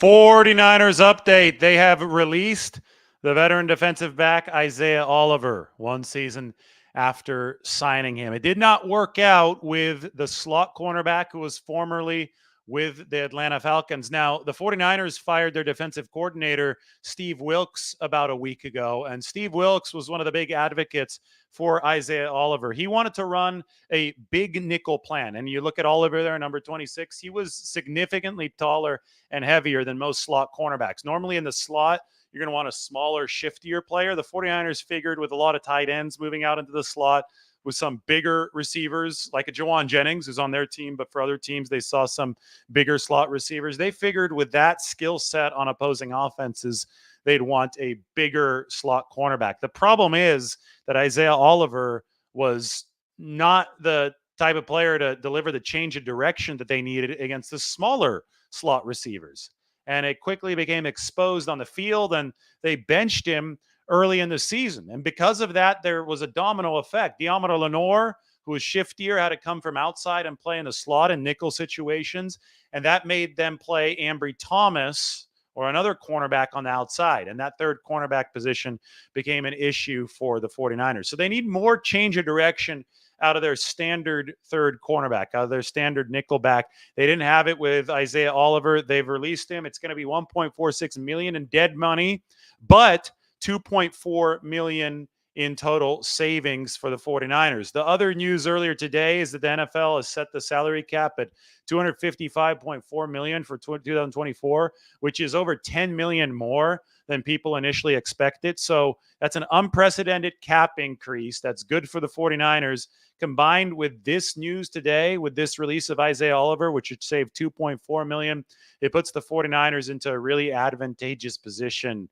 49ers update. They have released the veteran defensive back Isaiah Oliver 1 season after signing him. It did not work out with the slot cornerback who was formerly with the Atlanta Falcons. Now, the 49ers fired their defensive coordinator, Steve Wilks, about a week ago. And Steve Wilks was one of the big advocates for Isaiah Oliver. He wanted to run a big nickel plan. And you look at Oliver there, number 26, he was significantly taller and heavier than most slot cornerbacks. Normally in the slot, you're going to want a smaller, shiftier player. The 49ers figured with a lot of tight ends moving out into the slot, with some bigger receivers like a Jawan Jennings, who's on their team, but for other teams, they saw some bigger slot receivers. They figured with that skill set on opposing offenses, they'd want a bigger slot cornerback. The problem is that Isaiah Oliver was not the type of player to deliver the change of direction that they needed against the smaller slot receivers. And it quickly became exposed on the field, and they benched him early in the season. And because of that, there was a domino effect. Diamaro Lenore, who was shiftier, had to come from outside and play in the slot in nickel situations. And that made them play Ambry Thomas or another cornerback on the outside. And that third cornerback position became an issue for the 49ers. So they need more change of direction out of their standard third cornerback, out of their standard nickel back. They didn't have it with Isaiah Oliver. They've released him. It's going to be $1.46 million in dead money, but $2.4 million in total savings for the 49ers. The other news earlier today is that the NFL has set the salary cap at $255.4 million for 2024, which is over $10 million more than people initially expected. So that's an unprecedented cap increase. That's good for the 49ers. Combined with this news today, with this release of Isaiah Oliver, which would save $2.4 million, it puts the 49ers into a really advantageous position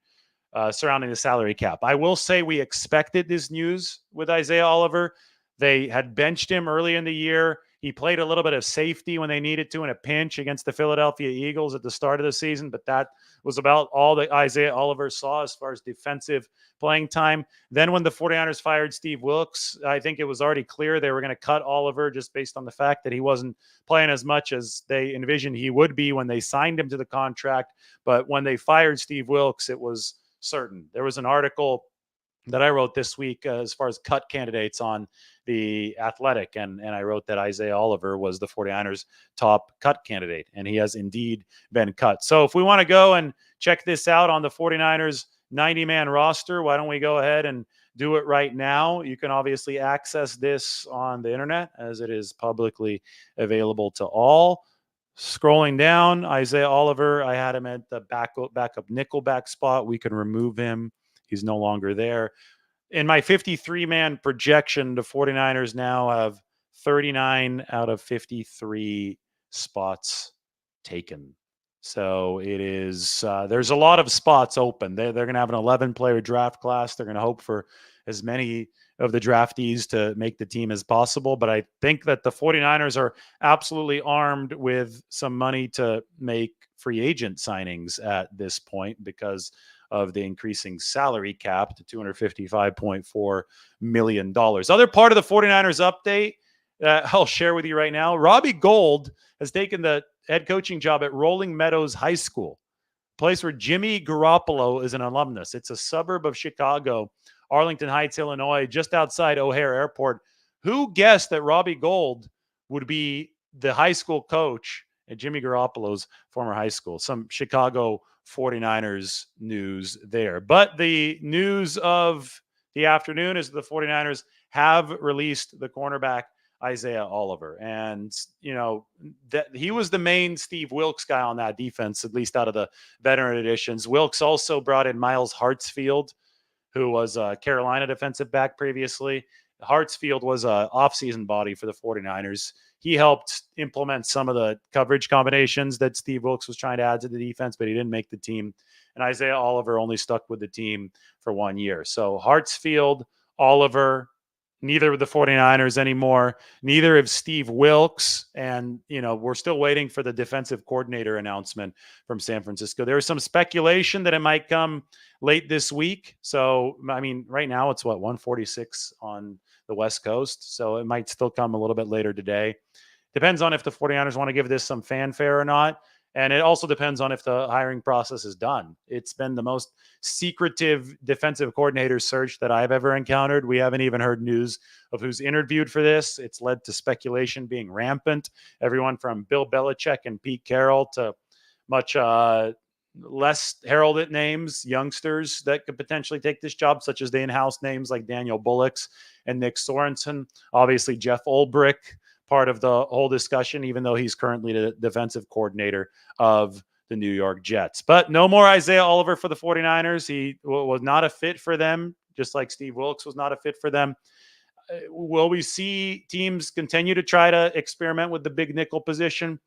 surrounding the salary cap. I will say we expected this news with Isaiah Oliver. They had benched him early in the year. He played a little bit of safety when they needed to in a pinch against the Philadelphia Eagles at the start of the season, but that was about all that Isaiah Oliver saw as far as defensive playing time. Then when the 49ers fired Steve Wilks, I think it was already clear they were going to cut Oliver just based on the fact that he wasn't playing as much as they envisioned he would be when they signed him to the contract. But when they fired Steve Wilks, it was certain. There was an article that I wrote this week as far as cut candidates on the Athletic, and I wrote that Isaiah Oliver was the 49ers top cut candidate, and he has indeed been cut. So if we want to go and check this out on the 49ers 90-man roster, why don't we go ahead and do it right now? You can obviously access this on the internet as it is publicly available to all. Scrolling down, Isaiah Oliver, I had him at the backup nickelback spot. We can remove him. He's no longer there. In my 53-man projection, the 49ers now have 39 out of 53 spots taken. So it is, there's a lot of spots open. They're going to have an 11-player draft class. They're going to hope for as many of the draftees to make the team as possible. But I think that the 49ers are absolutely armed with some money to make free agent signings at this point because of the increasing salary cap to $255.4 million. Other part of the 49ers update I'll share with you right now. Robbie Gold has taken the head coaching job at Rolling Meadows High School, a place where Jimmy Garoppolo is an alumnus. It's a suburb of Chicago, Arlington Heights, Illinois, just outside O'Hare Airport. Who guessed that Robbie Gold would be the high school coach at Jimmy Garoppolo's former high school? Some Chicago 49ers news there. But the news of the afternoon is the 49ers have released the cornerback Isaiah Oliver. And, you know, that he was the main Steve Wilks guy on that defense, at least out of the veteran additions. Wilks also brought in Miles Hartsfield, who was a Carolina defensive back previously. Hartsfield was an offseason body for the 49ers. He helped implement some of the coverage combinations that Steve Wilks was trying to add to the defense, but he didn't make the team. And Isaiah Oliver only stuck with the team for 1 year. So Hartsfield, Oliver, neither of the 49ers anymore, neither of Steve Wilks. And, you know, we're still waiting for the defensive coordinator announcement from San Francisco. There was some speculation that it might come late this week. So, I mean, right now it's 1:46 on the West Coast. So it might still come a little bit later today. Depends on if the 49ers want to give this some fanfare or not. And it also depends on if the hiring process is done. It's been the most secretive defensive coordinator search that I've ever encountered. We haven't even heard news of who's interviewed for this. It's led to speculation being rampant. Everyone from Bill Belichick and Pete Carroll to much less heralded names, youngsters that could potentially take this job, such as the in-house names like Daniel Bullocks and Nick Sorensen. Obviously, Jeff Ulbrich, part of the whole discussion, even though he's currently the defensive coordinator of the New York Jets. But no more Isaiah Oliver for the 49ers. He was not a fit for them, just like Steve Wilkes was not a fit for them. Will we see teams continue to try to experiment with the big nickel position?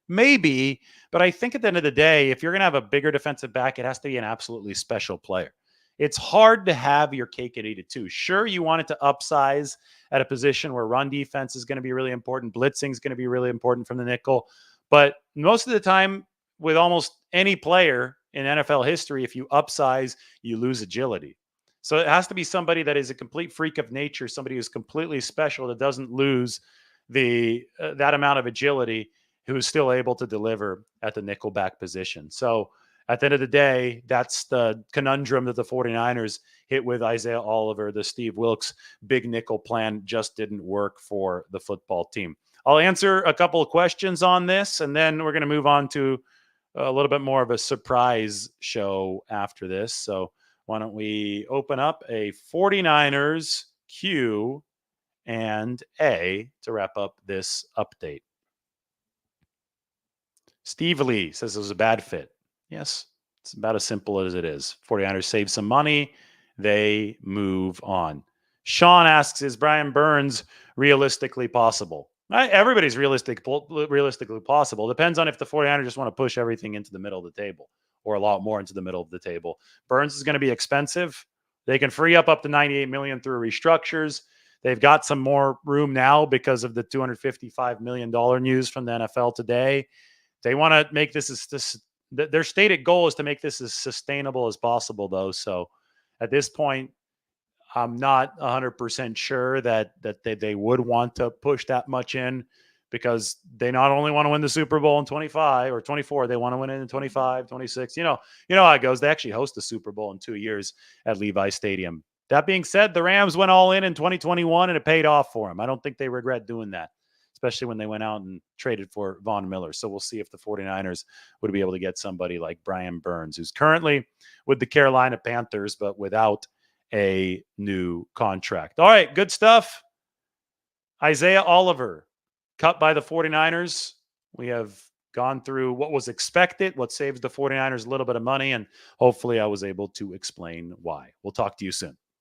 Maybe, but I think at the end of the day, if you're going to have a bigger defensive back, it has to be an absolutely special player. It's hard to have your cake and eat it too. Sure, you want it to upsize at a position where run defense is going to be really important, blitzing is going to be really important from the nickel, but most of the time, with almost any player in NFL history, if you upsize, you lose agility. So it has to be somebody that is a complete freak of nature, somebody who's completely special that doesn't lose the that amount of agility, who is still able to deliver at the nickelback position. So at the end of the day, that's the conundrum that the 49ers hit with Isaiah Oliver. The Steve Wilkes big nickel plan just didn't work for the football team. I'll answer a couple of questions on this, and then we're going to move on to a little bit more of a surprise show after this. So why don't we open up a 49ers Q and A to wrap up this update. Steve Lee says it was a bad fit. Yes, it's about as simple as it is. 49ers save some money. They move on. Sean asks, is Brian Burns realistically possible? Everybody's realistically possible. Depends on if the 49ers just want to push everything into the middle of the table or a lot more into the middle of the table. Burns is going to be expensive. They can free up to $98 million through restructures. They've got some more room now because of the $255 million news from the NFL today. They want to make their stated goal is to make this as sustainable as possible, though. So at this point, I'm not 100% sure that they would want to push that much in, because they not only want to win the Super Bowl in 25 or 24, they want to win it in 25, 26. You know how it goes. They actually host the Super Bowl in 2 years at Levi Stadium. That being said, the Rams went all in 2021, and it paid off for them. I don't think they regret doing that, especially when they went out and traded for Von Miller. So we'll see if the 49ers would be able to get somebody like Brian Burns, who's currently with the Carolina Panthers, but without a new contract. All right, good stuff. Isaiah Oliver, cut by the 49ers. We have gone through what was expected, what saves the 49ers a little bit of money, and hopefully I was able to explain why. We'll talk to you soon.